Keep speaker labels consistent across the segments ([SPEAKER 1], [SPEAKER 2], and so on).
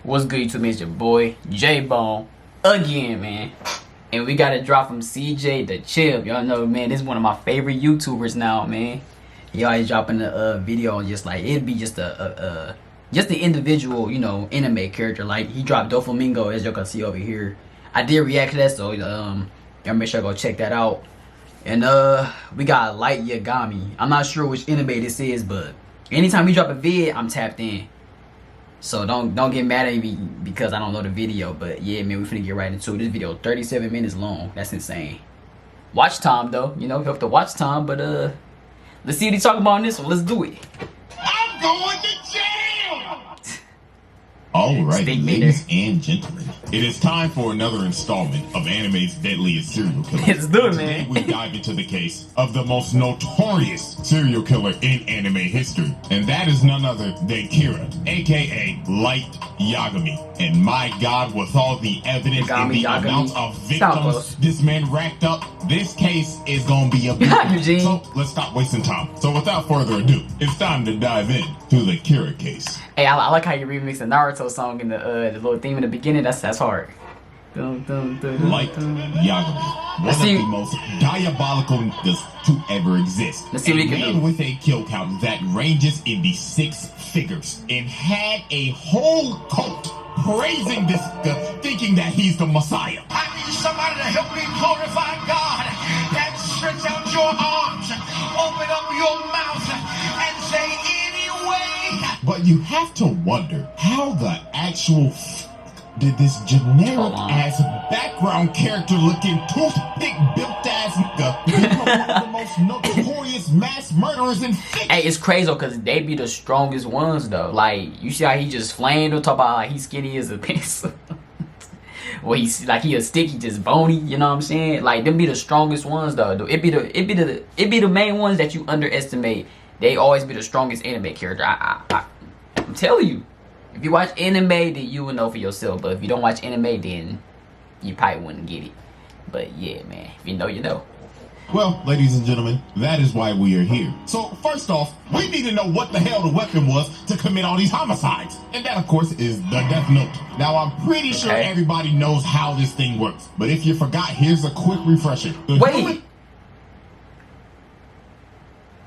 [SPEAKER 1] What's good, YouTube? It's your boy J-Bone again, man. And we got a drop from CJ the Chip. Y'all know, man, this is one of my favorite YouTubers now, man. He always dropping a video just like it'd be just just the individual, you know, anime character. Like he dropped Doflamingo, as y'all can see over here. I did react to that, so y'all make sure to go check that out. And we got Light Yagami. I'm not sure which anime this is, but anytime he drop a vid, I'm tapped in. So don't get mad at me because I don't know the video. But yeah, man, we finna get right into it. This video 37 minutes long. That's insane. Watch time though, you know, you have to watch time. But let's see what he's talking about in this one. Let's do it.
[SPEAKER 2] I'm going to jail. All right, ladies and gentlemen, it is time for another installment of anime's Deadliest serial killer.
[SPEAKER 1] Let's do it, man.
[SPEAKER 2] Today we dive into the case of the most notorious serial killer in anime history, and that is none other than Kira, aka Light Yagami. And my God, with all the evidence and the amount of victims this man racked up, this case is gonna be a big one. So let's stop wasting time. So without further ado, it's time to dive in to the Kira case.
[SPEAKER 1] Hey, I like how you remix the Naruto song in the little theme in the beginning. That's hard.
[SPEAKER 2] Light Yagami, one of the most diabolical ninjas to ever exist.
[SPEAKER 1] Let's see what he can do.
[SPEAKER 2] With a kill count that ranges in the 6 figures, and had a whole cult praising this thinking that he's the Messiah.
[SPEAKER 3] I need somebody to help me glorify God. Then stretch out your arms, open up your mouth, and say anyway.
[SPEAKER 2] But you have to wonder how the actual did this generic ass background character looking toothpick built ass nigga become one of the most notorious mass murderers in fiction?
[SPEAKER 1] Hey, it's crazy though, cause they be the strongest ones though. Like you see how he just flamed on top about like he's skinny as a pencil. Well, he's like he a stick, he just bony. You know what I'm saying? Like them be the strongest ones though. It be the main ones that you underestimate. They always be the strongest anime character. I'm telling you. If you watch anime, then you will know for yourself. But if you don't watch anime, then you probably wouldn't get it. But yeah, man, if you know, you know.
[SPEAKER 2] Well, ladies and gentlemen, that is why we are here. So first off, we need to know what the hell the weapon was to commit all these homicides. And that, of course, is the Death Note. Now, I'm pretty sure everybody knows how this thing works. But if you forgot, here's a quick refresher.
[SPEAKER 1] Wait.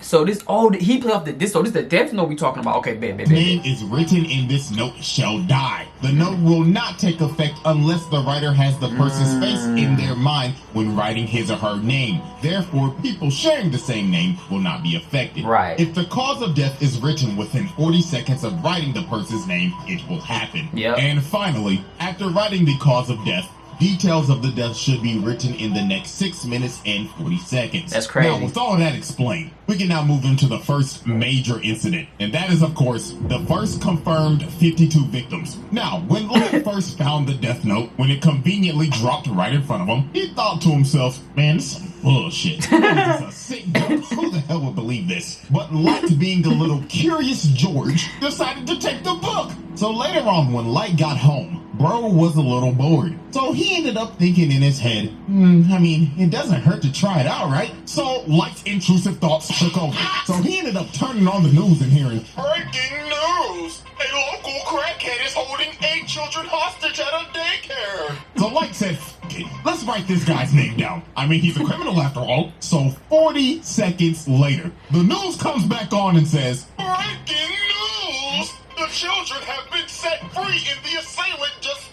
[SPEAKER 1] So this he played off this. So this the Death Note we talking about. Okay, baby.
[SPEAKER 2] Name is written in this note shall die. The note will not take effect unless the writer has the person's face in their mind when writing his or her name. Therefore, people sharing the same name will not be affected.
[SPEAKER 1] Right.
[SPEAKER 2] If the cause of death is written within 40 seconds of writing the person's name, it will happen.
[SPEAKER 1] Yep.
[SPEAKER 2] And finally, after writing the cause of death, details of the death should be written in the next 6 minutes and 40 seconds.
[SPEAKER 1] That's crazy.
[SPEAKER 2] Now, with all of that explained, we can now move into the first major incident. And that is, of course, the first confirmed 52 victims. Now, when Light first found the Death Note, when it conveniently dropped right in front of him, he thought to himself, man, this is some bullshit. This is a sick joke. Who the hell would believe this? But Light, being a little curious George, decided to take the book. So later on, when Light got home, bro was a little bored. So he ended up thinking in his head, I mean, it doesn't hurt to try it out, right? So Light's intrusive thoughts took over. So he ended up turning on the news and hearing, breaking news! A local crackhead is holding 8 children hostage at a daycare. So Light said, F it, let's write this guy's name down. I mean, he's a criminal after all. So 40 seconds later, the news comes back on and says, breaking news! The children have been set free and the assailant just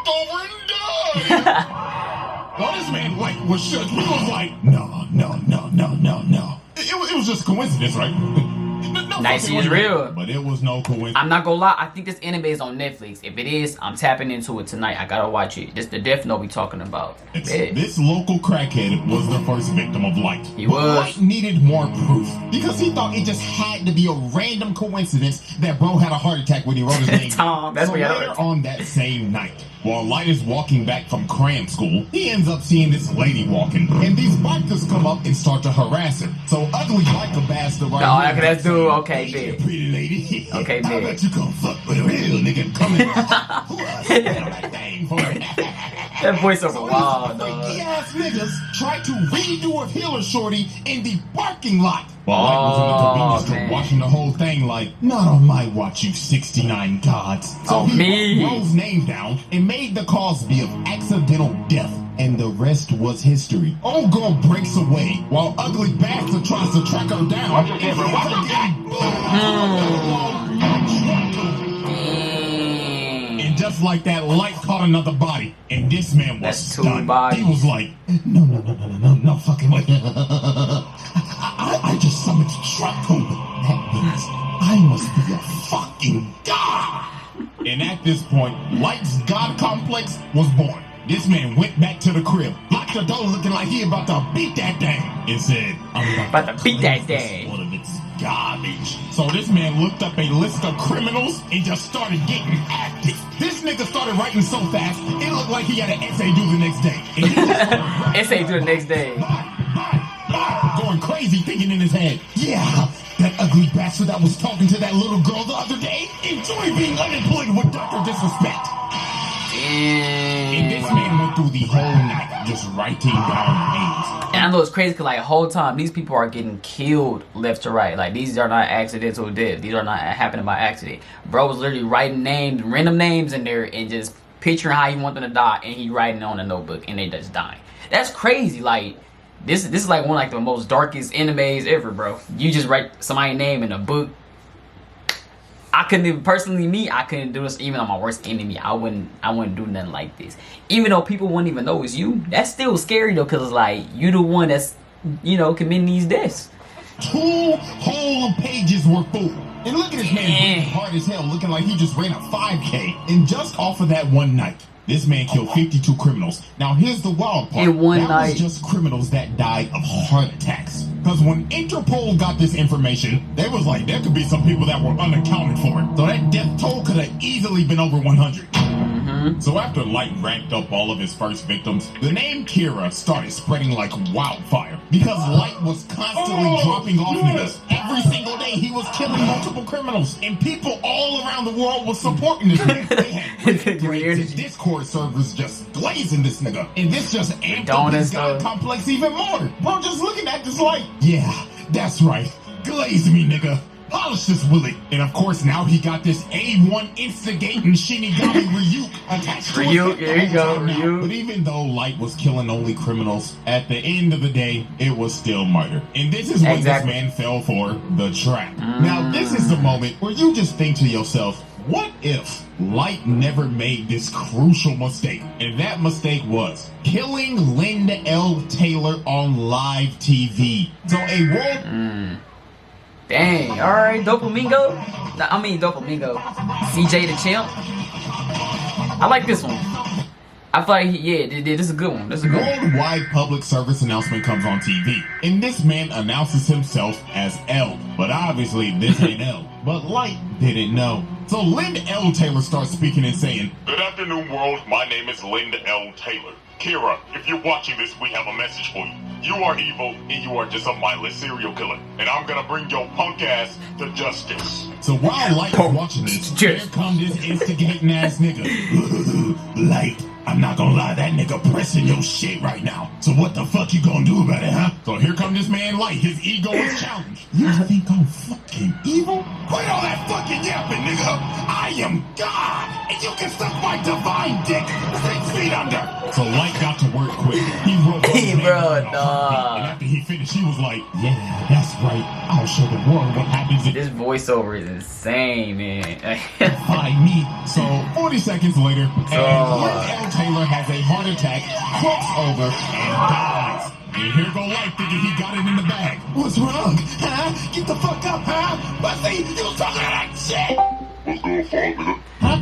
[SPEAKER 2] over and died. Well, this man Light was shook. He was like, no. It was just coincidence, right?
[SPEAKER 1] Nice, is real.
[SPEAKER 2] But it was no coincidence.
[SPEAKER 1] I'm not gonna lie, I think this anime is on Netflix. If it is, I'm tapping into it tonight. I gotta watch it. This the Death Note we talking about.
[SPEAKER 2] This local crackhead was the first victim of Light.
[SPEAKER 1] He was.
[SPEAKER 2] Light needed more proof because he thought it just had to be a random coincidence that bro had a heart attack when he wrote his name.
[SPEAKER 1] Tom, that's what
[SPEAKER 2] later on that same night, while Light is walking back from cram school, he ends up seeing this lady walking, and these bikers come up and start to harass her. So ugly biker bastard right
[SPEAKER 1] here. That's dude. Okay, big.
[SPEAKER 2] Pretty lady.
[SPEAKER 1] Okay,
[SPEAKER 2] I
[SPEAKER 1] big.
[SPEAKER 2] bet you come fuck with a real nigga coming. Who else that thing for it?
[SPEAKER 1] That voiceover wild, dog.
[SPEAKER 2] Freaky ass niggas tried to redo a healer shorty in the parking lot. While Light was in the convenience store watching the whole thing like, not on my watch, you 69 gods. So he wrote Rose's name down and made the cause be of accidental death. And the rest was history. Old girl breaks away while ugly bastard tries to track her down. And just like that, Light caught another body. And this man was stunned. He was like, no fucking way. I just summoned Draco. That means I must be a fucking god. And at this point, Light's god complex was born. This man went back to the crib, locked the door looking like he about to beat that thing, and said, I'm about to beat that thing. All of its garbage. So this man looked up a list of criminals and just started getting active. This nigga started writing so fast, it looked like he had an essay due the next day.
[SPEAKER 1] Essay due the next day.
[SPEAKER 2] Going crazy thinking in his head, yeah, that ugly bastard that was talking to that little girl the other day, enjoy being unemployed with Dr. Disrespect. And this man went through the whole night just writing down names.
[SPEAKER 1] And I know it's crazy because like the whole time these people are getting killed left to right. Like these are not accidental deaths. These are not happening by accident. Bro was literally writing names, random names in there and just picturing how he want them to die, and he writing on a notebook and they just dying. That's crazy. Like this is like one of like the most darkest animes ever, bro. You just write somebody's name in a book. I couldn't even, personally I couldn't do this even on my worst enemy. I wouldn't do nothing like this. Even though people wouldn't even know it's you, that's still scary though, because it's like you the one that's, you know, committing these deaths.
[SPEAKER 2] 2 whole pages were full. And look at this man breathing hard as hell, looking like he just ran a 5K. And just off of that one night, this man killed 52 criminals. Now here's the wild part.
[SPEAKER 1] In one
[SPEAKER 2] that
[SPEAKER 1] night.
[SPEAKER 2] was just criminals that died of heart attacks. Because when Interpol got this information, they was like, there could be some people that were unaccounted for. So that death toll could have easily been over 100. So after Light racked up all of his first victims, the name Kira started spreading like wildfire. Because Light was constantly dropping off niggas. Every single day he was killing multiple criminals. And people all around the world was supporting this nigga. They had threads and Discord servers just glazing this nigga. And this just amped up his god complex even more. Bro, just looking at this like, yeah, that's right. Glaze me, nigga. Polish this Willie. And of course, now he got this A1 instigating Shinigami Ryuk attached to
[SPEAKER 1] Ryuk, there you go, Ryuk.
[SPEAKER 2] But even though Light was killing only criminals, at the end of the day, it was still murder. And this is when this man fell for the trap. Now, this is the moment where you just think to yourself, what if Light never made this crucial mistake? And that mistake was killing Linda L. Taylor on live TV. So a world...
[SPEAKER 1] Dang, alright, Dopamingo. Dopamingo. CJ the Champ. I like this one. I feel like, this is a good one. This is a good one.
[SPEAKER 2] Worldwide public service announcement comes on TV. And this man announces himself as L. But obviously, this ain't L. But Light didn't know. So Linda L. Taylor starts speaking and saying,
[SPEAKER 4] Good afternoon, world. My name is Linda L. Taylor. Kira, if you're watching this, we have a message for you. You are evil, and you are just a mindless serial killer. And I'm gonna bring your punk ass to justice.
[SPEAKER 2] So while Light was watching this, here comes this instigating ass nigga. Light, I'm not gonna lie, that nigga pressing your shit right now. So what the fuck you gonna do about it, huh? So here comes this man Light, his ego is challenged. You think I'm fucking evil? Quit all that fucking yapping, nigga. I am God, and you can suck my divine dick 6 feet under. So Light got to work quick. He wrote and after he finished, he was like, yeah, that's right. I'll show the world what happens if
[SPEAKER 1] this voiceover is insane, man.
[SPEAKER 2] Find me. So 40 seconds later, and Linda L. Taylor has a heart attack, croaks over, and dies. And here go Light thinking he got it in the bag. What's wrong? Huh? Get the fuck up, huh? Pussy, you talking that shit?
[SPEAKER 4] What's going on, nigga?
[SPEAKER 2] Huh?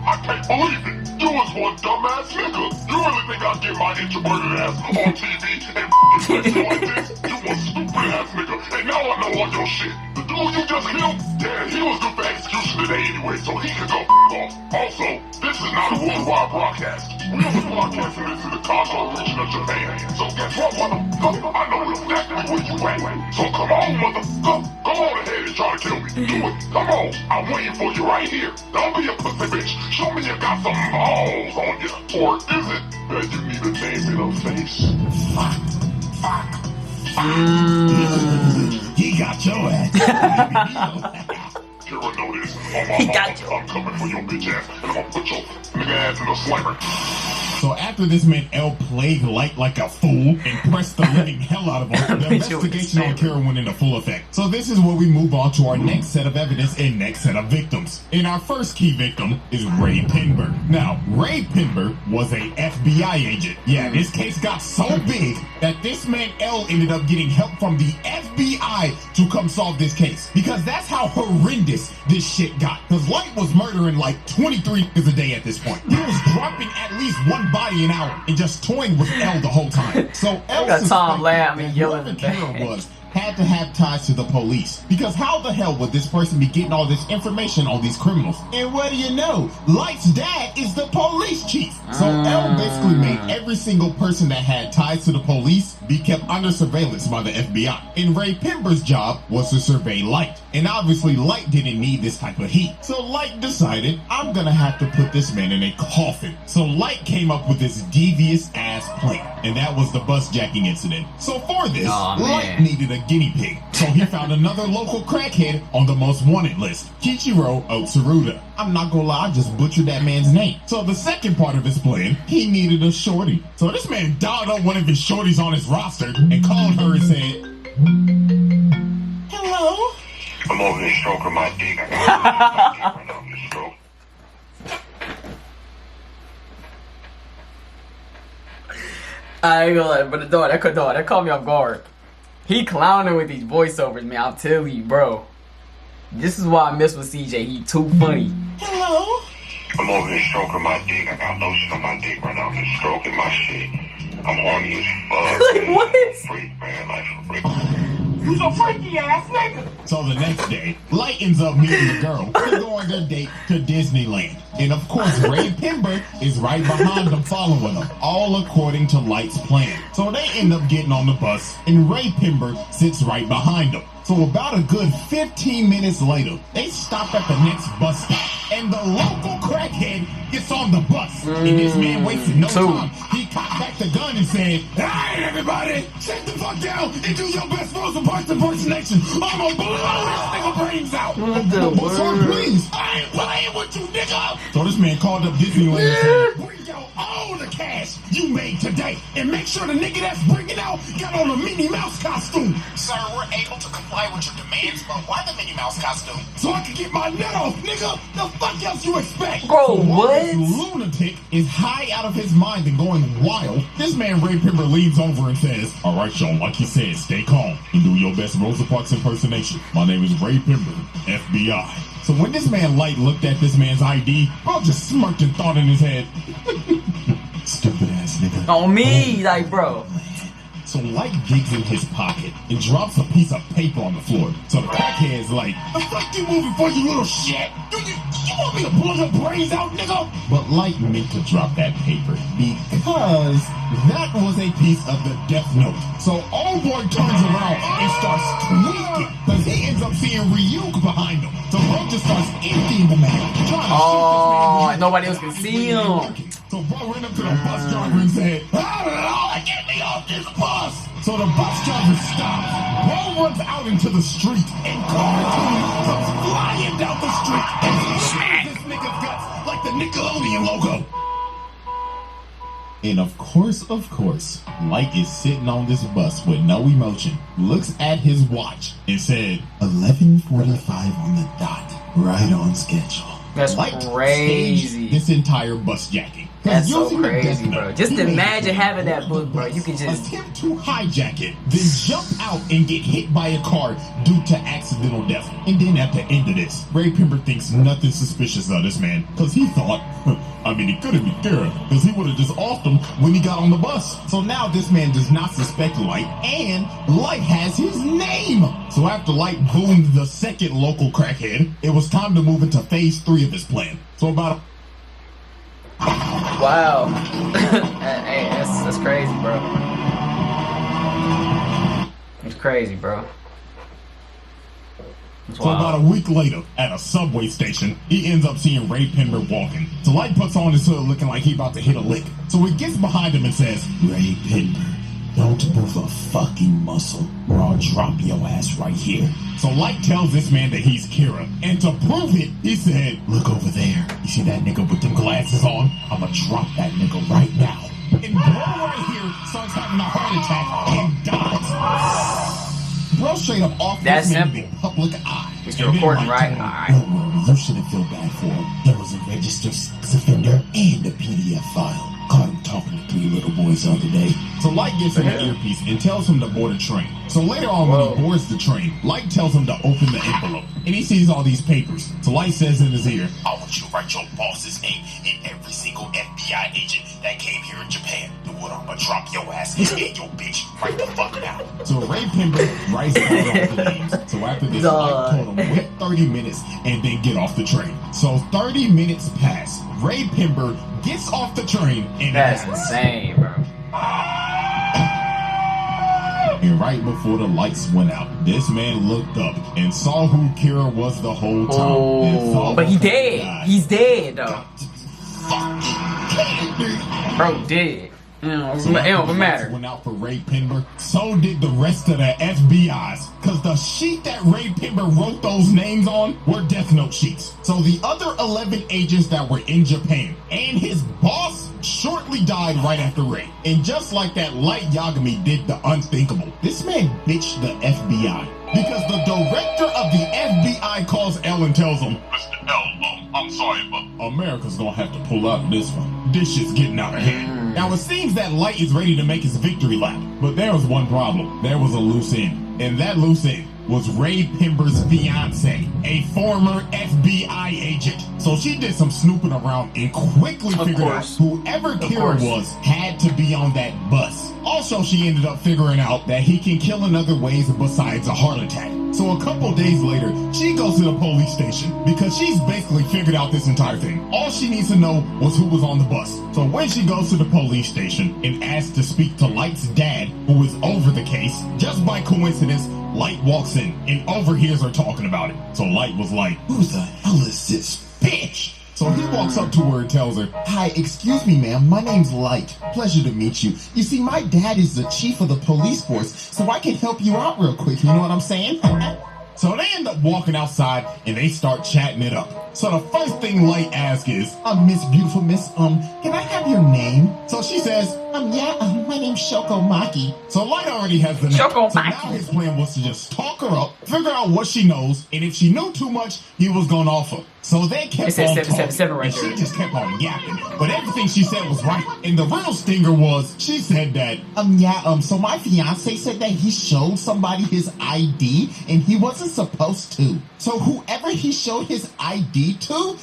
[SPEAKER 4] I can't believe it. You was one dumbass nigga. You really think I'd get my introverted ass on TV and f***ing you like this? You was stupid ass nigga. And now I know all your shit. The dude you just killed, yeah, he was good for execution today anyway, so he can go off. Also, this is not a worldwide broadcast. We was broadcasting this in the Kanto region of Japan. So guess what, motherfucker? I know exactly where you at. So come on, motherfucker. Go on ahead and try to to kill me. Do it. Come on. I'm waiting for you right here. Don't be a pussy bitch. Show me you got some balls on you. Or is it that you need a name in a face?
[SPEAKER 2] Fuck. He got your ass.
[SPEAKER 4] Kira, know this. On my
[SPEAKER 1] He
[SPEAKER 4] mama,
[SPEAKER 1] got you.
[SPEAKER 4] I'm coming for your bitch ass, and I'm gonna put your nigga ass in a slimer.
[SPEAKER 2] So after this man L played Light like a fool and pressed the living hell out of him, the investigation on Kira went into full effect. So this is where we move on to our next set of evidence and next set of victims. And our first key victim is Ray Pinberg. Now, Ray Pinberg was a FBI agent. Yeah, this case got so big that this man L ended up getting help from the FBI to come solve this case. Because that's how horrendous this shit got. Because Light was murdering like 23 niggas a day at this point. He was dropping at least one body an hour and just toying with L the whole time. So L
[SPEAKER 1] got Tom
[SPEAKER 2] suspected
[SPEAKER 1] laughing,
[SPEAKER 2] that
[SPEAKER 1] yelling
[SPEAKER 2] whoever
[SPEAKER 1] in the back.
[SPEAKER 2] Kira was had to have ties to the police. Because how the hell would this person be getting all this information on these criminals? And what do you know? Light's dad is the police chief. So L basically made every single person that had ties to the police be kept under surveillance by the FBI. And Ray Pinberg's job was to survey Light. And obviously Light didn't need this type of heat. So Light decided, I'm gonna have to put this man in a coffin. So Light came up with this devious ass plan. And that was the bus jacking incident. So for this, Light needed a guinea pig. So he found another local crackhead on the most wanted list, Kichiro Otsuruda. I'm not gonna lie, I just butchered that man's name. So the second part of his plan, he needed a shorty. So this man dialed up one of his shorties on his roster and called her and said, hello?
[SPEAKER 4] I'm over here stroking my dick. I'm over here stroke.
[SPEAKER 1] I ain't gonna lie, but that caught me off guard. He clowning with these voiceovers, man. I'm telling you, bro. This is why I mess with CJ. He too funny.
[SPEAKER 2] Hello?
[SPEAKER 4] I'm over here stroking my dick. I got lotion on my dick right now. I'm just stroking my shit. I'm horny as fuck.
[SPEAKER 1] Like, what?
[SPEAKER 4] Freak, man. Like, freak.
[SPEAKER 3] You's a freaky ass nigga.
[SPEAKER 2] So the next day, Light ends up meeting the girl to go on their date to Disneyland. And of course, Ray Pinberg is right behind them following them, all according to Light's plan. So they end up getting on the bus, and Ray Pinberg sits right behind them. So about a good 15 minutes later, they stop at the next bus stop, and the local crackhead gets on the bus. And this man wasted no time. He cocked back the gun and said, hey, everybody, sit the fuck down and do your best Rosa Parks impersonation. I'm gonna blow this nigga brains out. Sir, please, I ain't playing with you, nigga. So this man called up Disneyland and said, bring out all the cash you made today, and make sure the nigga that's bringing out got on a Minnie Mouse costume. Sir, we're able to comply with your demands, but why the Minnie Mouse costume? So I can get my nut off, nigga. The fuck else you expect?
[SPEAKER 1] Bro,
[SPEAKER 2] so
[SPEAKER 1] what?
[SPEAKER 2] This lunatic is high out of his mind and going wild. This man Ray Pinberg leans over and says, all right, Sean, like he said, stay calm and do your best Rosa Parks impersonation. My name is Ray Pinberg, FBI. So when this man Light looked at this man's ID, bro just smirked and thought in his head, stupid ass nigga.
[SPEAKER 1] On me, like, bro.
[SPEAKER 2] So Light digs in his pocket and drops a piece of paper on the floor. So the crackhead's like, the fuck you moving for, you little shit? You want me to blow your brains out, nigga? But Light meant to drop that paper because that was a piece of the death note. So old boy turns around and starts tweaking because he ends up seeing Ryuk behind him. So bro just starts emptying the man.
[SPEAKER 1] Oh, nobody else can see him.
[SPEAKER 2] So bro ran up to the bus driver and said, get me off this bus! So the bus driver stops. Bro runs out into the street, and cartoon comes flying down the street and smashes this nigga's guts like the Nickelodeon logo. And of course, Light is sitting on this bus with no emotion, looks at his watch, and said, 11:45 on the dot, right on schedule.
[SPEAKER 1] That's
[SPEAKER 2] Light
[SPEAKER 1] crazy.
[SPEAKER 2] staged this entire bus jacking.
[SPEAKER 1] That's so crazy, bro. Just imagine having that book, bro. You can just
[SPEAKER 2] attempt to hijack it, then jump out and get hit by a car due to accidental death. And then at the end of this, Ray Pinberg thinks nothing suspicious of this man, because he thought, I mean, he could have been Kira, because he would have just offed him when he got on the bus. So now this man does not suspect Light, and Light has his name. So after Light boomed the second local crackhead, it was time to move into phase 3 of his plan. So about
[SPEAKER 1] wow. Hey, that's crazy, bro. It's crazy, bro.
[SPEAKER 2] So about a week later, at a subway station, he ends up seeing Ray Pember walking. So Light puts on his hood looking like he about to hit a lick. So he gets behind him and says, Ray Pember, don't move a fucking muscle or I'll drop your ass right here. So Light tells this man that he's Kira. And to prove it, he said, look over there. You see that nigga with them glasses on? I'ma drop that nigga right now. And bro right here starts having a heart attack and dies. Bro straight up off
[SPEAKER 1] That's
[SPEAKER 2] this man
[SPEAKER 1] simple.
[SPEAKER 2] in the public eye.
[SPEAKER 1] It's recording, right? Alright.
[SPEAKER 5] Don't worry, you shouldn't feel bad for him. There was a registered sex offender and a PDF file. Caught him talking to 3 little boys the other day.
[SPEAKER 2] So Light gives him an earpiece and tells him to board a train. So later on when he boards the train, Light tells him to open the envelope. And he sees all these papers. So Light says in his ear, I want you to write your boss's name and every single FBI agent that came here in Japan. The wood I'ma drop your ass and your bitch right the fuck now. So Ray Pember writes down all the names. So after this, Light told him wait 30 minutes and then get off the train. So 30 minutes pass. Ray Pember gets off the train and
[SPEAKER 1] That's insane, bro.
[SPEAKER 2] And right before the lights went out, this man looked up and saw who Kira was the whole time. And saw
[SPEAKER 1] But he
[SPEAKER 2] her
[SPEAKER 1] dead.
[SPEAKER 2] die.
[SPEAKER 1] He's dead though.
[SPEAKER 2] Fucking
[SPEAKER 1] Bro, dead. It don't matter.
[SPEAKER 2] Went out for Ray Pember. So did the rest of the FBI's. Cause the sheet that Ray Pember wrote those names on were Death Note sheets. So the other 11 agents that were in Japan and his boss shortly died right after Ray. And just like that, Light Yagami did the unthinkable. This man bitched the FBI. Because the director of the FBI calls L and tells him, Mr. L, I'm sorry, but America's gonna have to pull out of this one. This shit's getting out of hand. Now it seems that Light is ready to make his victory lap. But there was one problem. There was a loose end. And that loose end was Ray Pember's fiance, a former FBI agent. So she did some snooping around and quickly figured out whoever Kira was had to be on that bus. Also, she ended up figuring out that he can kill in other ways besides a heart attack. So a couple days later, she goes to the police station because she's basically figured out this entire thing. All she needs to know was who was on the bus. So when she goes to the police station and asks to speak to Light's dad, who is over the case, just by coincidence, Light walks in and overhears her talking about it. So Light was like, who the hell is this bitch? So he walks up to her and tells her, hi, excuse me, ma'am. My name's Light. Pleasure to meet you. You see, my dad is the chief of the police force, so I can help you out real quick. You know what I'm saying? So they end up walking outside and they start chatting it up. So the first thing Light asks is, Miss Beautiful Miss, can I have your name? So she says, my name's Shoko Maki. So Light already has the name.
[SPEAKER 1] Shoko
[SPEAKER 2] So
[SPEAKER 1] Maki.
[SPEAKER 2] now his plan was to just talk her up, figure out what she knows, and if she knew too much, he was gonna offer. So they kept
[SPEAKER 1] It said
[SPEAKER 2] on
[SPEAKER 1] 777
[SPEAKER 2] talking,
[SPEAKER 1] right
[SPEAKER 2] and she
[SPEAKER 1] there.
[SPEAKER 2] just kept on yapping. But everything she said was right. And the real stinger was, she said that, so my fiance said that he showed somebody his ID, and he wasn't supposed to. So whoever he showed his ID to,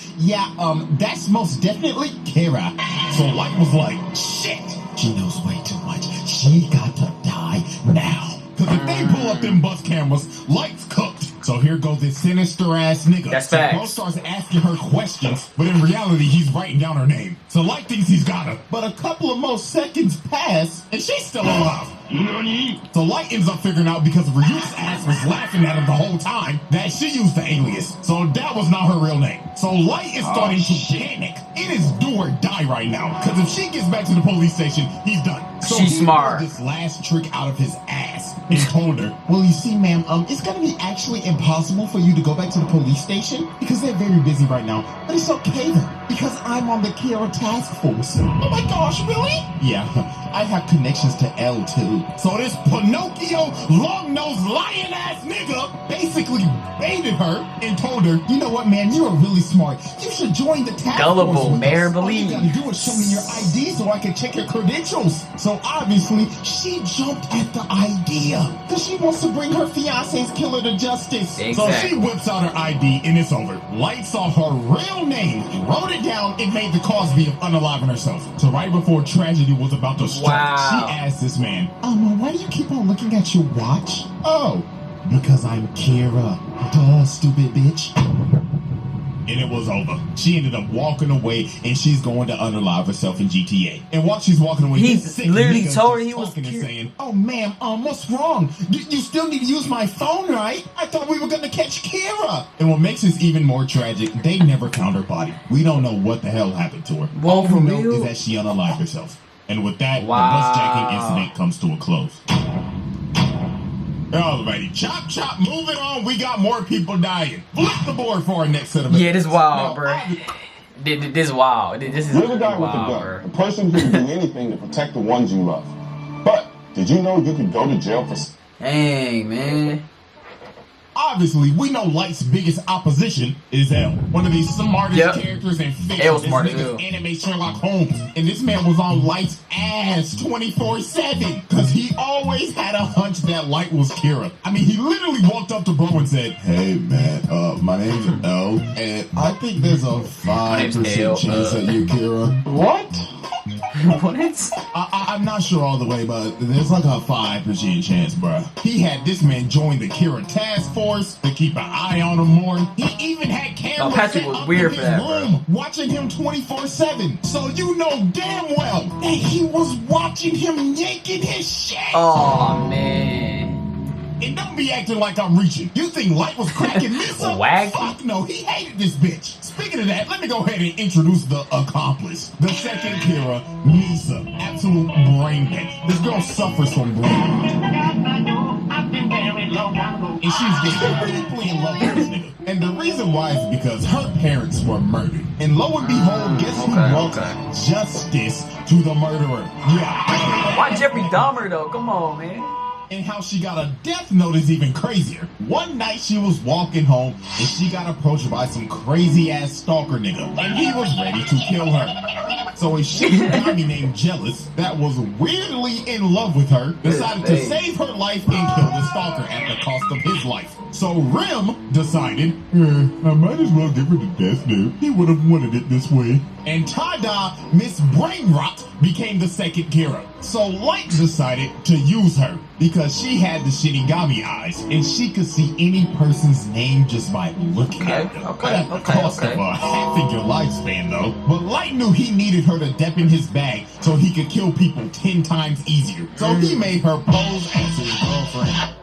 [SPEAKER 2] that's most definitely Kira. So Light was like, shit, she knows way too much. She got to die now. Cause if they pull up them bus cameras, Light's cooked. So here goes this sinister ass nigga.
[SPEAKER 1] That's
[SPEAKER 2] so
[SPEAKER 1] facts.
[SPEAKER 2] Bro starts asking her questions, but in reality, he's writing down her name. So Light thinks he's got her. But a couple of more seconds pass, and she's still alive. So Light ends up figuring out because Ryuk's ass was laughing at him the whole time that she used the alias. So that was not her real name. So Light is starting to panic. It is do or die right now. Because if she gets back to the police station, he's done. So
[SPEAKER 1] She's
[SPEAKER 2] he
[SPEAKER 1] smart.
[SPEAKER 2] pulled this last trick out of his ass and told her, well, you see, ma'am, it's going to be actually impossible for you to go back to the police station because they're very busy right now. But it's okay though, because I'm on the Kira task force. Oh my gosh, really? Yeah, I have connections to L too. So this Pinocchio, long-nosed, lion-ass nigga basically baited her and told her, you know what, man, you are really smart. You should join the task
[SPEAKER 1] Gullible,
[SPEAKER 2] force with
[SPEAKER 1] Mayor
[SPEAKER 2] us. All you
[SPEAKER 1] believe.
[SPEAKER 2] gotta do is show me your ID so I can check your credentials. So obviously, she jumped at the idea because she wants to bring her fiance's killer to justice.
[SPEAKER 1] Exactly.
[SPEAKER 2] So she whips out her ID and it's over. Light saw her real name, wrote it down, and made the Cosby of unaliving herself. So right before tragedy was about to strike,
[SPEAKER 1] Wow.
[SPEAKER 2] she asked this man, why do you keep on looking at your watch? Oh, because I'm Kira. Duh, stupid bitch. and it was over. She ended up walking away, and she's going to unalive herself in GTA. And while she's walking away,
[SPEAKER 1] He
[SPEAKER 2] this sick
[SPEAKER 1] literally
[SPEAKER 2] nigga
[SPEAKER 1] told her
[SPEAKER 2] just
[SPEAKER 1] he was
[SPEAKER 2] talking and
[SPEAKER 1] cute.
[SPEAKER 2] saying, "Oh, ma'am, what's wrong? You still need to use my phone, right? I thought we were gonna catch Kira." And what makes this even more tragic, they never found her body. We don't know what the hell happened to her.
[SPEAKER 1] Whoa,
[SPEAKER 2] All
[SPEAKER 1] for
[SPEAKER 2] we know
[SPEAKER 1] real?
[SPEAKER 2] is that she unalived herself. And with that,
[SPEAKER 1] Wow.
[SPEAKER 2] the bus jacking incident comes to a close. Alrighty, chop chop, moving on. We got more people dying. Flip the board for our next set of
[SPEAKER 1] Yeah, this wild,
[SPEAKER 2] Now,
[SPEAKER 1] bro. This wild. This is
[SPEAKER 6] You're the guy with the
[SPEAKER 1] wild,
[SPEAKER 6] gun,
[SPEAKER 1] bro.
[SPEAKER 6] the person who can do anything to protect the ones you love. But did you know you could go to jail for...
[SPEAKER 1] Dang, man.
[SPEAKER 2] Obviously, we know Light's biggest opposition is L. One of the smartest
[SPEAKER 1] Yep.
[SPEAKER 2] characters in fiction.
[SPEAKER 1] L's
[SPEAKER 2] This
[SPEAKER 1] smart as
[SPEAKER 2] nigga's
[SPEAKER 1] hell.
[SPEAKER 2] anime Sherlock Holmes. And this man was on Light's ass 24/7. Because he always had a hunch that Light was Kira. I mean, he literally walked up to bro and said, "Hey, man, my name's L. And I think there's a 5%
[SPEAKER 1] L,
[SPEAKER 2] chance that you're Kira."
[SPEAKER 6] What?
[SPEAKER 1] What?
[SPEAKER 2] I'm not sure all the way, but there's like a 5% chance, bruh. He had this man join the Kira task force to keep an eye on him more. He even had cameras
[SPEAKER 1] Patrick
[SPEAKER 2] set
[SPEAKER 1] was
[SPEAKER 2] up
[SPEAKER 1] weird
[SPEAKER 2] in
[SPEAKER 1] for
[SPEAKER 2] his
[SPEAKER 1] that, bro.
[SPEAKER 2] room, watching him 24/7. So you know damn well that he was watching him yanking his shit.
[SPEAKER 1] Oh, man.
[SPEAKER 2] And don't be acting like I'm reaching. You think Light was cracking this up?
[SPEAKER 1] Wacky.
[SPEAKER 2] Fuck no, he hated this bitch. Speaking of that, let me go ahead and introduce the accomplice. The second Kira, Misa. Absolute brain dead. This girl suffers from brain. And she's getting deeply in love with this nigga. And the reason why is because her parents were murdered. And lo and behold, guess who brought justice to the murderer? Yeah.
[SPEAKER 1] Why Jeffrey Dahmer, though? Come on, man.
[SPEAKER 2] And how she got a death note is even crazier. One night she was walking home and she got approached by some crazy ass stalker nigga. And he was ready to kill her. So a Yagami named Jealous, that was weirdly in love with her, decided to save her life and kill the stalker at the cost of his life. So Rim decided, I might as well give her the death note. He would have wanted it this way. And Tada, Miss Brainrot, became the second Kira. So Light decided to use her because she had the Shinigami eyes and she could see any person's name just by looking at them. But at the cost of a half-figure lifespan though. But Light knew he needed her to dip in his bag so he could kill people 10 times easier. So he made her pose as his girlfriend.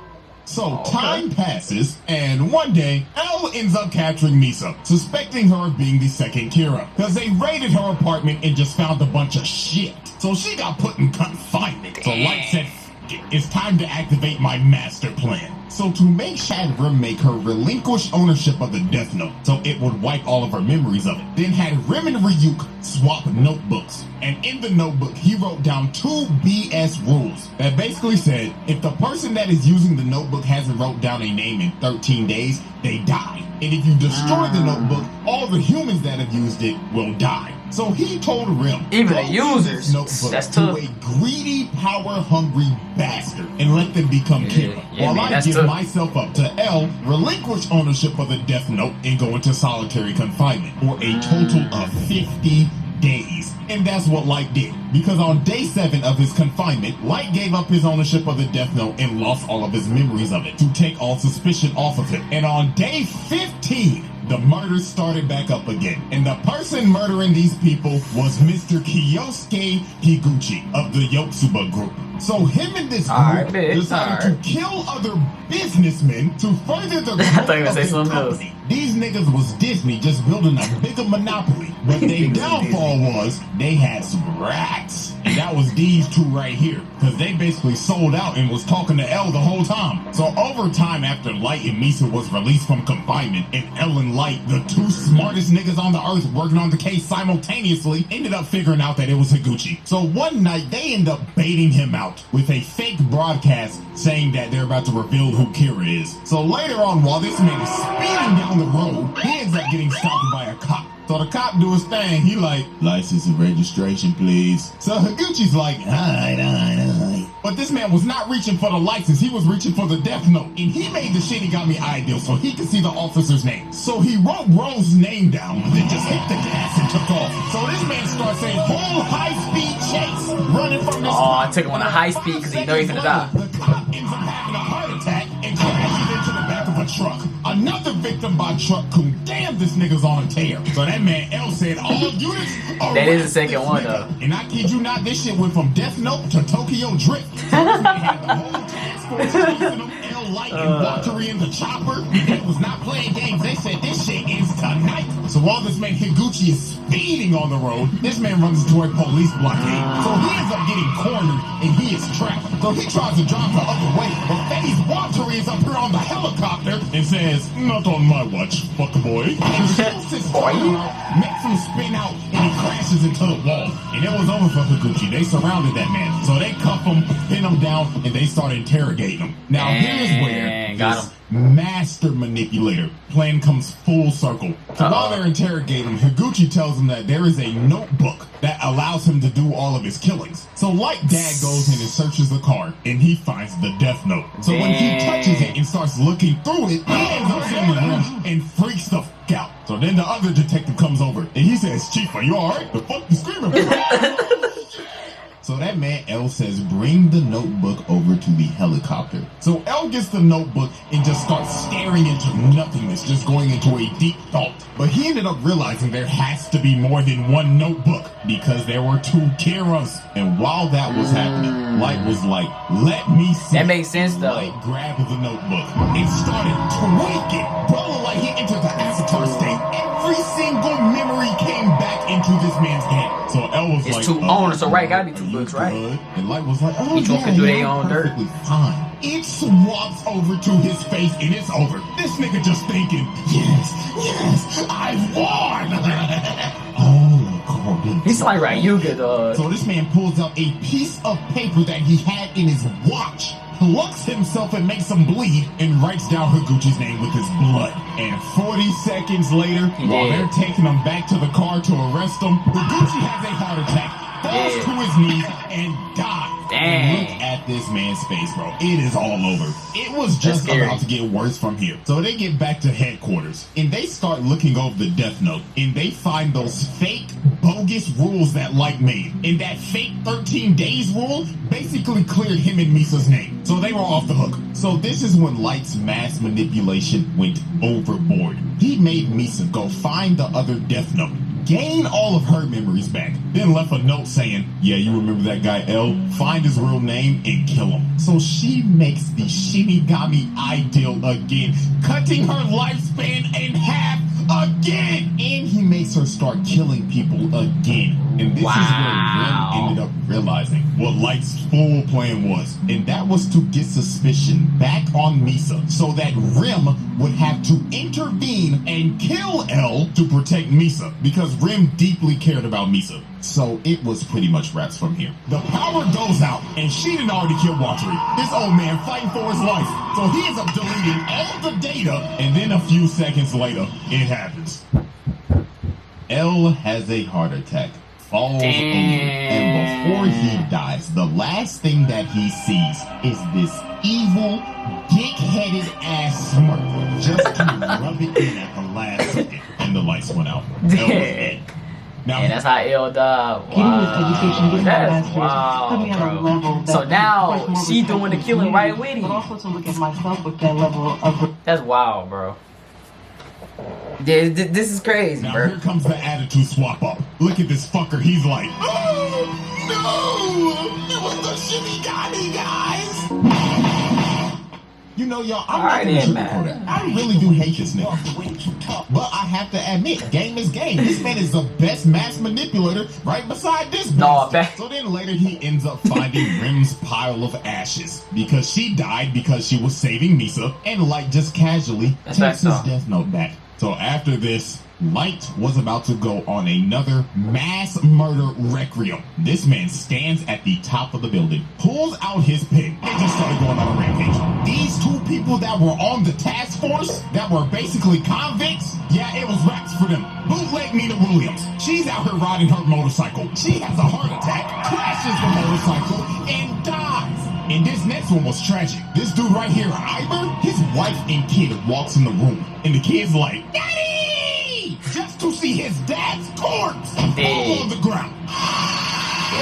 [SPEAKER 2] So time passes, and one day, L ends up capturing Misa, suspecting her of being the second Kira, because they raided her apartment and just found a bunch of shit. So she got put in confinement. So Light said, "F it, it's time to activate my master plan." So to make Rim make her relinquish ownership of the Death Note, so it would wipe all of her memories of it. Then had Rim and Ryuk swap notebooks. And in the notebook, he wrote down 2 BS rules that basically said, if the person that is using the notebook hasn't wrote down a name in 13 days, they die. And if you destroy the notebook, all the humans that have used it will die. So he told Rim,
[SPEAKER 1] Even the
[SPEAKER 2] "Go give
[SPEAKER 1] users.
[SPEAKER 2] this notebook
[SPEAKER 1] That's
[SPEAKER 2] to
[SPEAKER 1] tough.
[SPEAKER 2] a greedy, power-hungry bastard and let them become Kira.
[SPEAKER 1] yeah,
[SPEAKER 2] While
[SPEAKER 1] man,
[SPEAKER 2] I
[SPEAKER 1] that's
[SPEAKER 2] give
[SPEAKER 1] tough.
[SPEAKER 2] myself up to L, relinquish ownership of the Death Note and go into solitary confinement for a total of 50 days." And that's what Light did. Because on day 7 of his confinement, Light gave up his ownership of the Death Note and lost all of his memories of it to take all suspicion off of him. And on day 15, the murders started back up again. And the person murdering these people was Mr. Kyosuke Higuchi of the Yotsuba group. So him and this
[SPEAKER 1] Alright,
[SPEAKER 2] group
[SPEAKER 1] bitch,
[SPEAKER 2] decided
[SPEAKER 1] alright.
[SPEAKER 2] to kill other businessmen to further the growth
[SPEAKER 1] thought you were gonna
[SPEAKER 2] of
[SPEAKER 1] say
[SPEAKER 2] their
[SPEAKER 1] something else.
[SPEAKER 2] company. These niggas was Disney just building a bigger monopoly. But their downfall was they had some rats. And that was these two right here. Because they basically sold out and was talking to L the whole time. So over time after Light and Misa was released from confinement, and L and Light, the 2 smartest niggas on the earth working on the case simultaneously, ended up figuring out that it was Higuchi. So one night they end up baiting him out with a fake broadcast saying that they're about to reveal who Kira is. So later on, while this man is speeding down the road, he ends up getting stopped by a cop. So the cop do his thing. He like, "License and registration, please." So Higuchi's like, "Alright. But this man was not reaching for the license. He was reaching for the Death Note. And he made the Shinigami ideal so he could see the officer's name. So he wrote Rose's name down, then just hit the gas and took off. So this man starts a whole high-speed chase, running from this
[SPEAKER 1] Oh,
[SPEAKER 2] cop.
[SPEAKER 1] I took him on a high speed because he know he's gonna die.
[SPEAKER 2] The cop ends up having a heart attack and crashes into the back of a truck. Another victim by truck coup. Damn, this nigga's on a tear. So that man L said, all units are
[SPEAKER 1] That is the second one, though.
[SPEAKER 2] And I kid you not, this shit went from Death Note to Tokyo Drift. So this man had the whole task force chasing them, L Light and Waltery in the chopper. They was not playing games. They said this shit is tonight. So while this man Higuchi is speeding on the road, this man runs into a police blockade. So he ends up getting cornered and he is trapped. So he tries to drive the other way, but Faye's Waltery is up here on the helicopter and says, not on my watch, fuckboy. And shoots his tire out, makes him spin out, and he crashes into the wall. And it was over for Higuchi. They surrounded that man. So they cuff him, pin him down, and they start interrogating him. Now here's where
[SPEAKER 1] got
[SPEAKER 2] this master manipulator plan comes full circle. So while they're interrogating him, Higuchi tells him that there is a notebook that allows him to do all of his killings. So Light Dad goes in and searches the car, and he finds the death note. So when he touches it and starts looking through it, he ends up seeing the room and freaks the f out. So then the other detective comes over, and he says, Chief, are you alright? The fuck you screaming for? So that man L says, bring the notebook over to the helicopter. So L gets the notebook and just starts staring into nothingness, just going into a deep thought. But he ended up realizing there has to be more than one notebook because there were two Kiras. And while that was happening, Light was like, let me see.
[SPEAKER 1] That makes sense, though.
[SPEAKER 2] Light grabbed the notebook and started tweaking. Bro, like he entered the avatar state. Every single memory came back into this man's head. So L was
[SPEAKER 1] It's
[SPEAKER 2] like,
[SPEAKER 1] two owners, so right, gotta be two books, right?
[SPEAKER 2] And Light was like, oh,
[SPEAKER 1] Each one can do their own dirt.
[SPEAKER 2] perfectly fine. It swaps over to his face and it's over. This nigga just thinking, yes, I've won. All according
[SPEAKER 1] He's
[SPEAKER 2] to
[SPEAKER 1] like Ryuga, dog.
[SPEAKER 2] So this man pulls out a piece of paper that he had in his watch, plucks himself and makes him bleed, and writes down Higuchi's name with his blood. And 40 seconds later, while they're taking him back to the car to arrest him, Higuchi has a heart attack, falls to his knees, and dies.
[SPEAKER 1] Dang.
[SPEAKER 2] Look at this man's face, bro. It is all over. It was just
[SPEAKER 1] scary.
[SPEAKER 2] about to get worse from here. So they get back to headquarters, and they start looking over the death note, and they find those fake, bogus rules that Light made. And that fake 13 days rule basically cleared him and Misa's name. So they were off the hook. So this is when Light's mass manipulation went overboard. He made Misa go find the other death note, gain all of her memories back, then left a note saying, yeah, you remember that guy L? Find his real name and kill him. So she makes the Shinigami ideal again, cutting her lifespan in half again. And he makes her start killing people again. And this is where Rim ended up realizing what Light's full plan was. And that was to get suspicion back on Misa so that Rim would have to intervene and kill L to protect Misa, because Rim deeply cared about Misa. So it was pretty much wraps from here. The power goes out, and she didn't already kill Waltery. This old man fighting for his life. So he ends up deleting all of the data, and then a few seconds later, it happens. L has a heart attack, falls over, and before he dies, the last thing that he sees is this evil, dick-headed ass smirk, just to rub it in at the last second, and the lights went out. L was dead. Now,
[SPEAKER 1] And that's how L died. Wow. That's wow, bro. So now she doing the killing right with him.
[SPEAKER 7] But also to look at myself with that level of.
[SPEAKER 1] That's wild, bro. This is crazy,
[SPEAKER 2] now
[SPEAKER 1] bro.
[SPEAKER 2] here comes the attitude swap up. Look at this fucker. He's like, oh no, it was the Shinigami guys. You know, y'all, I'm not gonna sugarcoat it. I really do hate this nigga. But I have to admit, game is game. This man is the best mass manipulator right beside this bastard. So then later he ends up finding Rim's pile of ashes because she died because she was saving Misa, and Light just casually takes his death note back. So after this, Light was about to go on another mass murder requiem. This man stands at the top of the building, pulls out his pen, and just started going on a rampage. These two people that were on the task force, that were basically convicts, yeah, it was raps for them. Bootleg Nina Williams. She's out here riding her motorcycle. She has a heart attack, crashes the motorcycle, and dies. And this next one was tragic. This dude right here, Iber, his wife and kid walks in the room, and the kid's like, Daddy! Just to see his dad's corpse fall on the ground.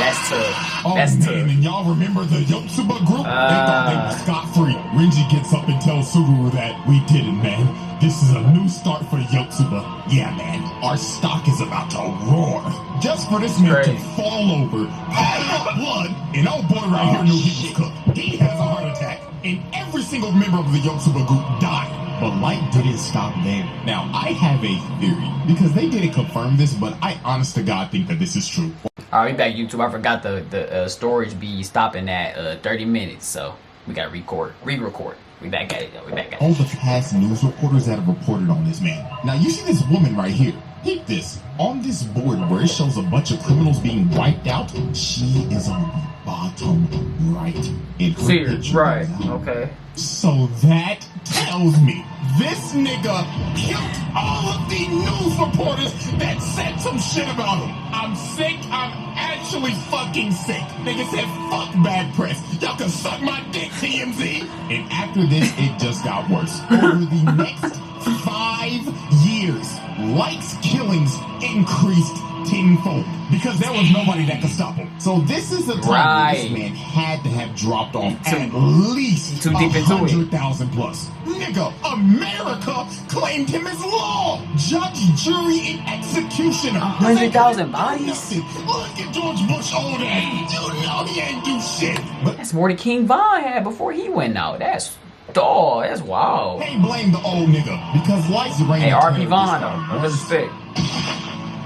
[SPEAKER 1] That's tough.
[SPEAKER 2] Oh
[SPEAKER 1] That's
[SPEAKER 2] man,
[SPEAKER 1] tough.
[SPEAKER 2] and y'all remember the Yotsuba group? They thought they were scot-free. Renji gets up and tells Suguru that we did it, man. This is a new start for Yotsuba. Yeah, man, our stock is about to roar. Just for this man to fall over, all blood, and old boy right here knew he was cooked. He has a heart attack, and every single member of the Yotsuba group died. But Light didn't stop there. Now, I have a theory, because they didn't confirm this, but I honest to God think that this is true.
[SPEAKER 1] Alright, we back YouTube. I forgot the storage be stopping at 30 minutes, so we gotta re-record. We back at it though. We back at
[SPEAKER 2] All
[SPEAKER 1] it.
[SPEAKER 2] the past news reporters that have reported on this man. Now, you see this woman right here. Peep this. On this board where it shows a bunch of criminals being wiped out, she is on the bottom right. In her picture.
[SPEAKER 1] Right. Okay.
[SPEAKER 2] So that tells me this nigga killed all of the news reporters that said some shit about him. I'm sick. I'm actually fucking sick. Nigga said fuck bad press. Y'all can suck my dick, TMZ. And after this, it just got worse. Over the next 5 years, Light's killings increased tenfold because there was nobody that could stop him. So this is the time where this man had to have dropped off at least 100,000 plus. Nigga, America claimed him as law, judge, jury, and executioner.
[SPEAKER 1] 100,000 bodies?
[SPEAKER 2] Look at George Bush old ass. You know he ain't do shit. But
[SPEAKER 1] That's more than King Von had before he went out. That's wild.
[SPEAKER 2] can't blame the old nigga because Light's reign.
[SPEAKER 1] Hey,
[SPEAKER 2] of
[SPEAKER 1] RP
[SPEAKER 2] terror
[SPEAKER 1] Von
[SPEAKER 2] just got
[SPEAKER 1] though.
[SPEAKER 2] worse
[SPEAKER 1] Respect.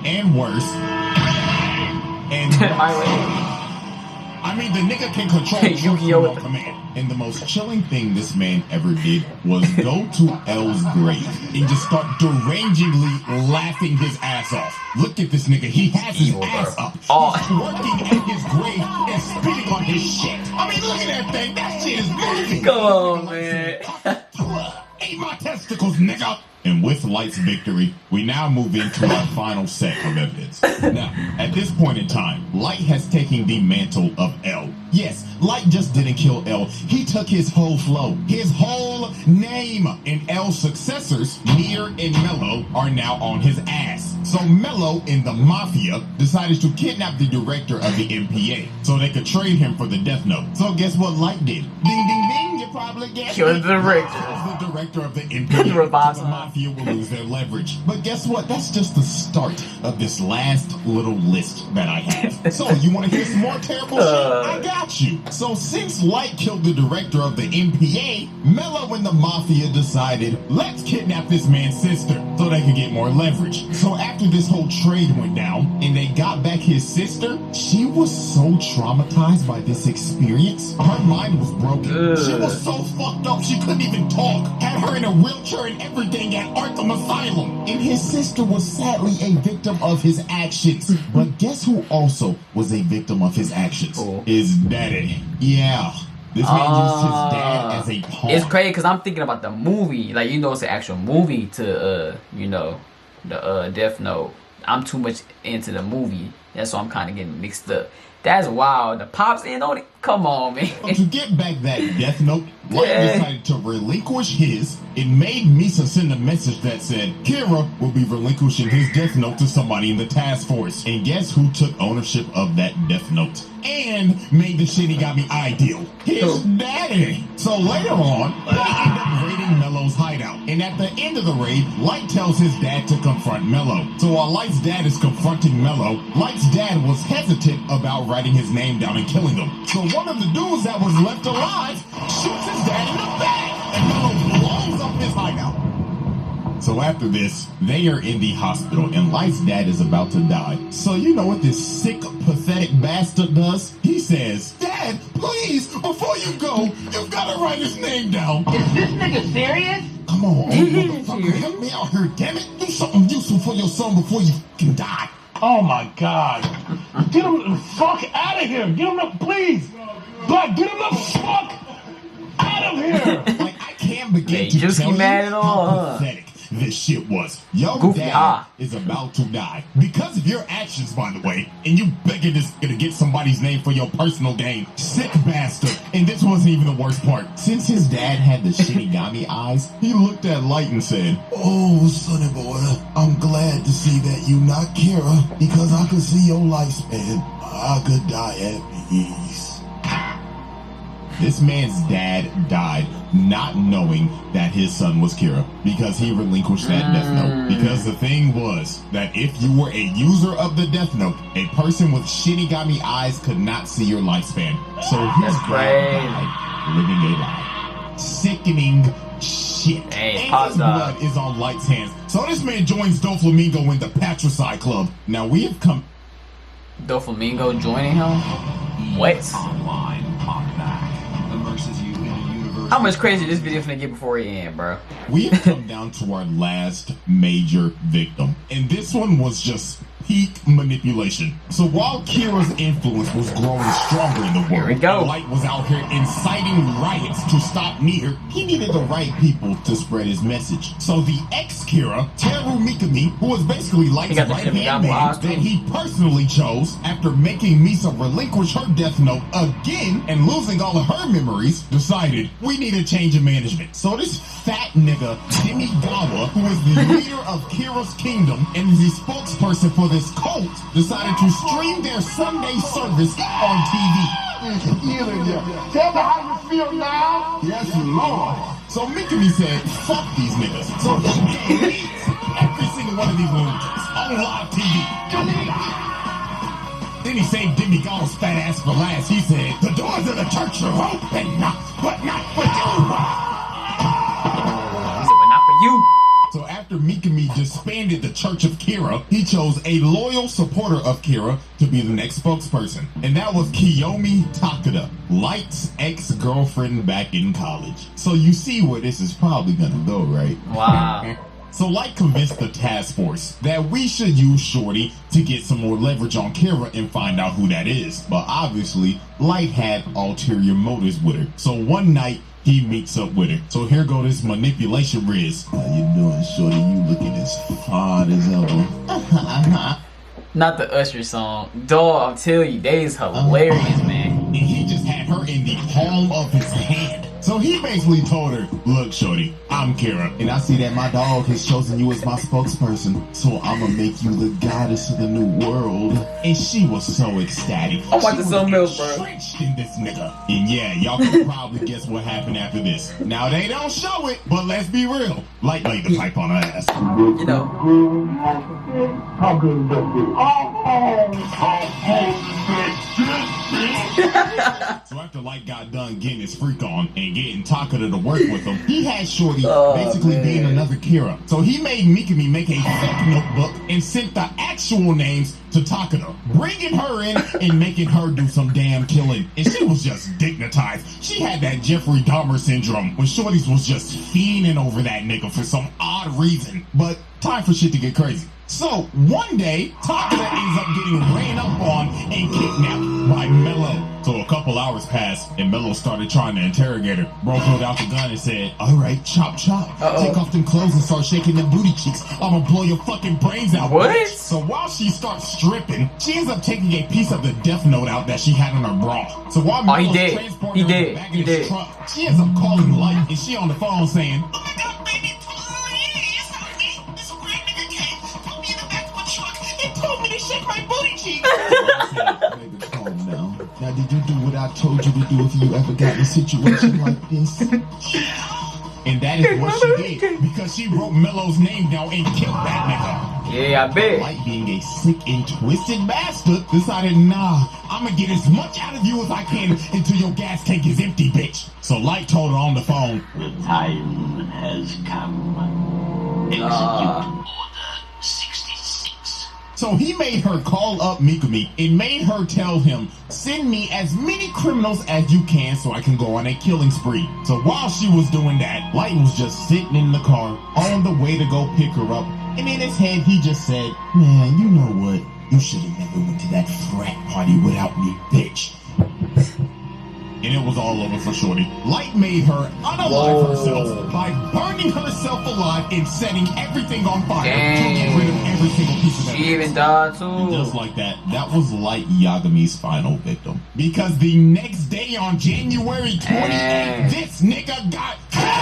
[SPEAKER 2] and worse. And I mean, the nigga can control
[SPEAKER 1] Yu-Gi-Oh!
[SPEAKER 2] on command. And the most chilling thing this man ever did was go to L's grave and just start derangingly laughing his ass off. Look at this nigga. He has his ass up. He's working at his grave and spitting on his shit. I mean, look at that thing. That shit is moving.
[SPEAKER 1] Come on, man.
[SPEAKER 2] Ate my testicles, nigga. And with Light's victory, we now move into our final set of evidence. Now, at this point in time, Light has taken the mantle of L. Yes, Light just didn't kill L. He took his whole flow, his whole name. And L's successors, Nier and Mello, are now on his ass. So Mello and the Mafia decided to kidnap the director of the MPA so they could trade him for the Death Note. So guess what Light did? Ding, ding, ding, you probably guessed
[SPEAKER 1] Kill
[SPEAKER 2] it.
[SPEAKER 1] the director.
[SPEAKER 2] Light was the director of the MPA.
[SPEAKER 1] Revives
[SPEAKER 2] So the
[SPEAKER 1] him.
[SPEAKER 2] Mafia will lose their leverage. But guess what? That's just the start of this last little list that I have. So you want to hear some more terrible shit? I got you. So since Light killed the director of the MPA, Mello and the Mafia decided, let's kidnap this man's sister so they could get more leverage. So after this whole trade went down and they got back his sister, she was so traumatized by this experience. Her mind was broken. She was so fucked up she couldn't even talk. Had her in a wheelchair and everything at Arkham Asylum. And his sister was sadly a victim of his actions. But guess who also was a victim of his actions? His daddy. Yeah. This man used his dad as a pawn.
[SPEAKER 1] It's crazy because I'm thinking about the movie. Like, you know, it's an actual movie to, you know, the Death Note. I'm too much into the movie. That's why I'm kind of getting mixed up. That's wild. The Pops in on it? Come on, man.
[SPEAKER 2] So to get back that Death Note, Light decided to relinquish his. It made Misa send a message that said, Kira will be relinquishing his Death Note to somebody in the task force. And guess who took ownership of that Death Note? And made the Shinigami ideal. His daddy. So later on, they end up raiding Mello's hideout. And at the end of the raid, Light tells his dad to confront Mello. So while Light's dad is confronting Mello, Light's dad was hesitant about writing his name down and killing him. So one of the dudes that was left alive shoots his dad in the back, and Mello blows up his hideout. So after this, they are in the hospital, and Light's dad is about to die. So you know what this sick, pathetic bastard does? He says, Dad, please, before you go, you've got to write his name down.
[SPEAKER 3] Is this nigga serious?
[SPEAKER 2] Come on, old motherfucker, help me out here, damn it. Do something useful for your son before you can die.
[SPEAKER 8] Oh my God. Get him the fuck out of here. Get him the, please. Black, get him the fuck out of here.
[SPEAKER 2] Like, I can't begin
[SPEAKER 1] Hey,
[SPEAKER 2] to
[SPEAKER 1] just
[SPEAKER 2] tell
[SPEAKER 1] get
[SPEAKER 2] you
[SPEAKER 1] mad at all,
[SPEAKER 2] how
[SPEAKER 1] huh?
[SPEAKER 2] pathetic this shit was. Your
[SPEAKER 1] Goofy,
[SPEAKER 2] dad is about to die. Because of your actions, by the way, and you begging this to get somebody's name for your personal gain. Sick bastard. And this wasn't even the worst part. Since his dad had the Shinigami eyes, he looked at Light and said, Oh, sonny boy, I'm glad to see that you not Kira, because I can see your lifespan.
[SPEAKER 5] I could die at peace.
[SPEAKER 2] This man's dad died not knowing that his son was Kira because he relinquished that death note. Because the thing was that if you were a user of the death note, a person with Shinigami eyes could not see your lifespan. So his dad died living a lie. Sickening shit.
[SPEAKER 1] Hey,
[SPEAKER 2] and his blood is on Light's hands. So this man joins Doflamingo in the Patricide Club. Now we have come...
[SPEAKER 1] Doflamingo joining him? What?
[SPEAKER 3] Online, pop back. Immerses you in a universe.
[SPEAKER 1] How much crazy this video finna get before it end, bro?
[SPEAKER 2] We have come down to our last major victim. And this one was just peak manipulation. So while Kira's influence was growing stronger in the world,
[SPEAKER 1] here we go.
[SPEAKER 2] Light was out here inciting riots to stop Nier. He needed the right people to spread his message. So the ex-Kira, Teru Mikami, who was basically Light's right-hand man, that he personally chose after making Misa relinquish her death note again and losing all of her memories, decided we need a change of management. So this fat nigga, Demigawa, who is the leader of Kira's kingdom and is the spokesperson for this cult, decided to stream their Sunday service on TV.
[SPEAKER 8] Tell me how you feel now.
[SPEAKER 2] Yes, Lord. So Mikami said, fuck these niggas. So he deleted every single one of these lunatics on live TV. Then he saved Demigawa's fat ass for last. He said, the doors of the church are open, but not for you.
[SPEAKER 1] He said, but not for you.
[SPEAKER 2] So after Mikami disbanded the Church of Kira, he chose a loyal supporter of Kira to be the next spokesperson. And that was Kiyomi Takeda, Light's ex-girlfriend back in college. So you see where this is probably gonna go, right?
[SPEAKER 1] Wow.
[SPEAKER 2] So Light convinced the task force that we should use Shorty to get some more leverage on Kira and find out who that is. But obviously, Light had ulterior motives with her. So one night, he meets up with her. So here go this manipulation Riz.
[SPEAKER 5] How you doing, shorty? You looking as fine as ever.
[SPEAKER 1] Not the Usher song. Dog, I'm telling you, they is hilarious, man.
[SPEAKER 2] And he just had her in the palm of his hand. So he basically told her, look, shorty, I'm Kira.
[SPEAKER 5] And I see that my dog has chosen you as my spokesperson. So I'ma make you the goddess of the new world.
[SPEAKER 2] And she was so ecstatic.
[SPEAKER 1] I'm watching some milk, bro.
[SPEAKER 2] Entrenched in this nigga. And yeah, y'all can probably guess what happened after this. Now they don't show it, but let's be real. Light laid the pipe on her ass.
[SPEAKER 1] You know.
[SPEAKER 8] How good is that
[SPEAKER 2] So after Light got done getting his freak on and getting Takeda to work with him, he had Shorty basically being another Kira. So he made Mikami make a fake notebook and sent the actual names to Takeda, bringing her in and making her do some damn killing. And she was just dignitized. She had that Jeffrey Dahmer syndrome when Shorty's was just fiending over that nigga for some odd reason. But time for shit to get crazy. So one day, Takeda ends up getting ran up on and kidnapped by Mello. So a couple hours passed and Mello started trying to interrogate her. Bro pulled out the gun and said, all right, chop chop. Take off them clothes and start shaking them booty cheeks. I'ma blow your fucking brains out.
[SPEAKER 1] What?
[SPEAKER 2] Bitch. So while she starts stripping, she ends up taking a piece of the death note out that she had on her bra. So while Mello's transporting her back in his truck, she ends up calling Light and she on the phone saying, oh my God, baby, please help me. This great nigga came, put me in the back of a truck and told me to shake my booty cheeks.
[SPEAKER 5] Baby, calm down. Now, did you do what I told you to do if you ever got in a situation like this?
[SPEAKER 2] And that is what she did because she wrote Mello's name down and killed that nigga.
[SPEAKER 1] Yeah, I bet.
[SPEAKER 2] Light, being a sick and twisted bastard, decided, nah, I'ma get as much out of you as I can until your gas tank is empty, bitch. So Light told her on the phone,
[SPEAKER 9] the time has come. Execute order 66.
[SPEAKER 2] So he made her call up Mikami and made her tell him, send me as many criminals as you can so I can go on a killing spree. So while she was doing that, Light was just sitting in the car on the way to go pick her up. And in his head, he just said,
[SPEAKER 5] man, you know what? You should have never went to that frat party without me, bitch.
[SPEAKER 2] And it was all over for Shorty. Light made her unalive herself by burning herself alive and setting everything on fire to get rid of every single piece of evidence.
[SPEAKER 1] She even died too.
[SPEAKER 2] And just like that, that was Light Yagami's final victim. Because the next day on January 28th, this nigga got killed.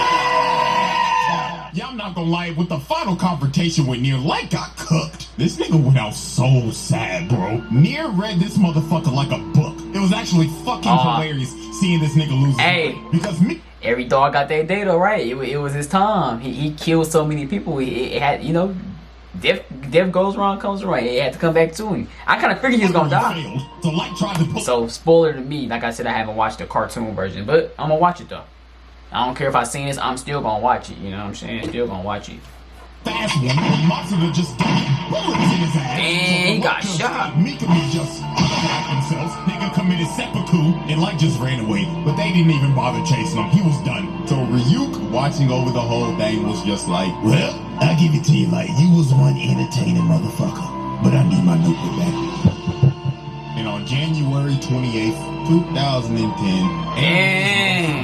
[SPEAKER 2] Yeah, I'm not gonna lie, with the final confrontation with Nier, Light got cooked. This nigga went out so sad, bro. Nier read this motherfucker like a book. It was actually fucking hilarious seeing this nigga lose.
[SPEAKER 1] Hey,
[SPEAKER 2] because
[SPEAKER 1] every dog got their day though, right? It was his time. He killed so many people. It had, you know, death goes wrong, comes right. It had to come back to him. I kind of figured he was gonna die. So spoiler to me, like I said, I haven't watched the cartoon version, but I'm gonna watch it though. I don't care if I seen this, I'm still gonna watch it. You know what I'm saying? Still gonna watch it.
[SPEAKER 2] Fast one, but Matsuda just got bullets in his ass.
[SPEAKER 1] And he got shot.
[SPEAKER 2] Mikami just attacked themselves. Nigga committed seppuku and Light just ran away. But they didn't even bother chasing him. He was done.
[SPEAKER 5] So Ryuk watching over the whole thing was just like, well, I'll give it to you, Light. You was one entertaining motherfucker. But I need my notebook back.
[SPEAKER 2] And on January 28th, 2010,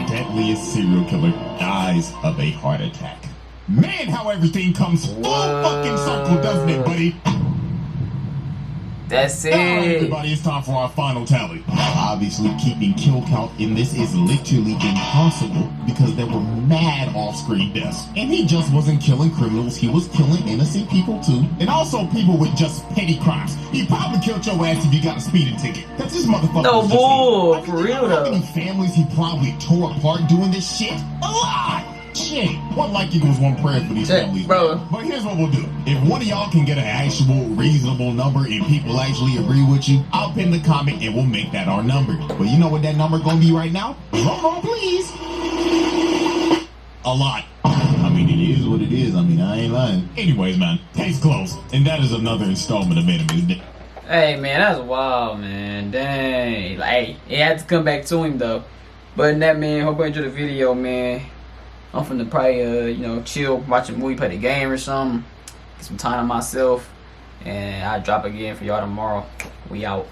[SPEAKER 2] Deadliest serial killer dies of a heart attack. Man, how everything comes full fucking circle, doesn't it, buddy?
[SPEAKER 1] That's it.
[SPEAKER 2] Alright, everybody, it's time for our final tally.
[SPEAKER 5] Obviously, keeping kill count in this is literally impossible because there were mad off-screen deaths.
[SPEAKER 2] And he just wasn't killing criminals, he was killing innocent people too. And also people with just petty crimes. He probably killed your ass if you got a speeding ticket. That's this motherfucker.
[SPEAKER 1] No
[SPEAKER 2] was
[SPEAKER 1] bull,
[SPEAKER 2] just
[SPEAKER 1] for real though.
[SPEAKER 2] How many families he probably tore apart doing this shit? A lot! Shit, one like equals one prayer for these families,
[SPEAKER 1] bro.
[SPEAKER 2] But here's what we'll do. If one of y'all can get an actual reasonable number and people actually agree with you, I'll pin the comment and we'll make that our number. But you know what that number gonna be right now? Drum roll, please. A lot.
[SPEAKER 5] I mean, it is what it is. I mean, I ain't lying.
[SPEAKER 2] Anyways, man, case closed. And that is another installment of Enemies.
[SPEAKER 1] Hey, man, that's wild, man. Dang. Like, hey, it had to come back to him, though. But in that, man, hope you enjoyed the video, man. I'm finna probably, you know, chill, watch a movie, play the game or something. Get some time on myself. And I'll drop again for y'all tomorrow. We out.